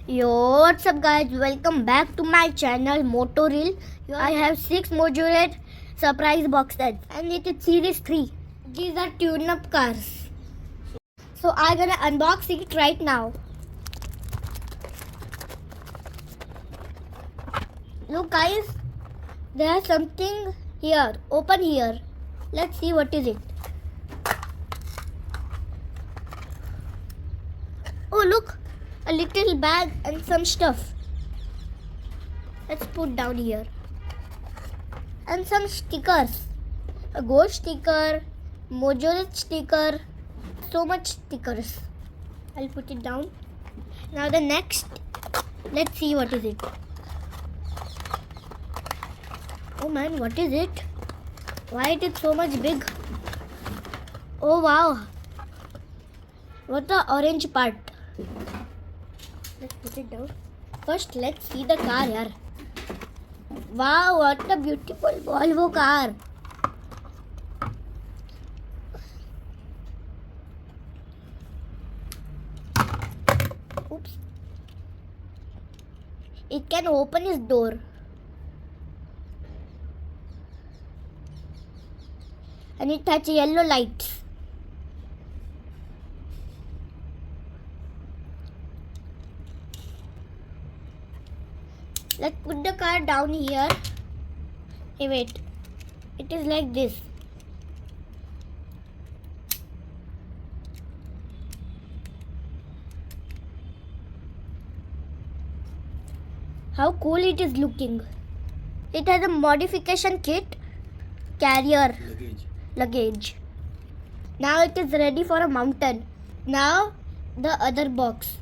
Yo, what's up guys? Welcome back to my channel Motoril. I have 6 Majoratte surprise boxes and it is series 3. These are tune-up cars. So I'm gonna unbox it right now. Look guys, there's something here. Open here. Let's see what is it. Oh look, a little bag and some stuff. Let's put down here. And some stickers. A ghost sticker, Majoratte sticker, so much stickers. I'll put it down. Now the next, let's see what is it. Oh man, what is it? Why it is so much big? Oh wow. What the orange part? Let's put it down. First, let's see the car here. Wow, what a beautiful Volvo car. Oops. It can open its door. And it has yellow lights. Let's put the car down here. Hey, wait. It is like this. How cool it is looking. It has a modification kit, carrier, luggage. Now it is ready for a mountain. Now the other box.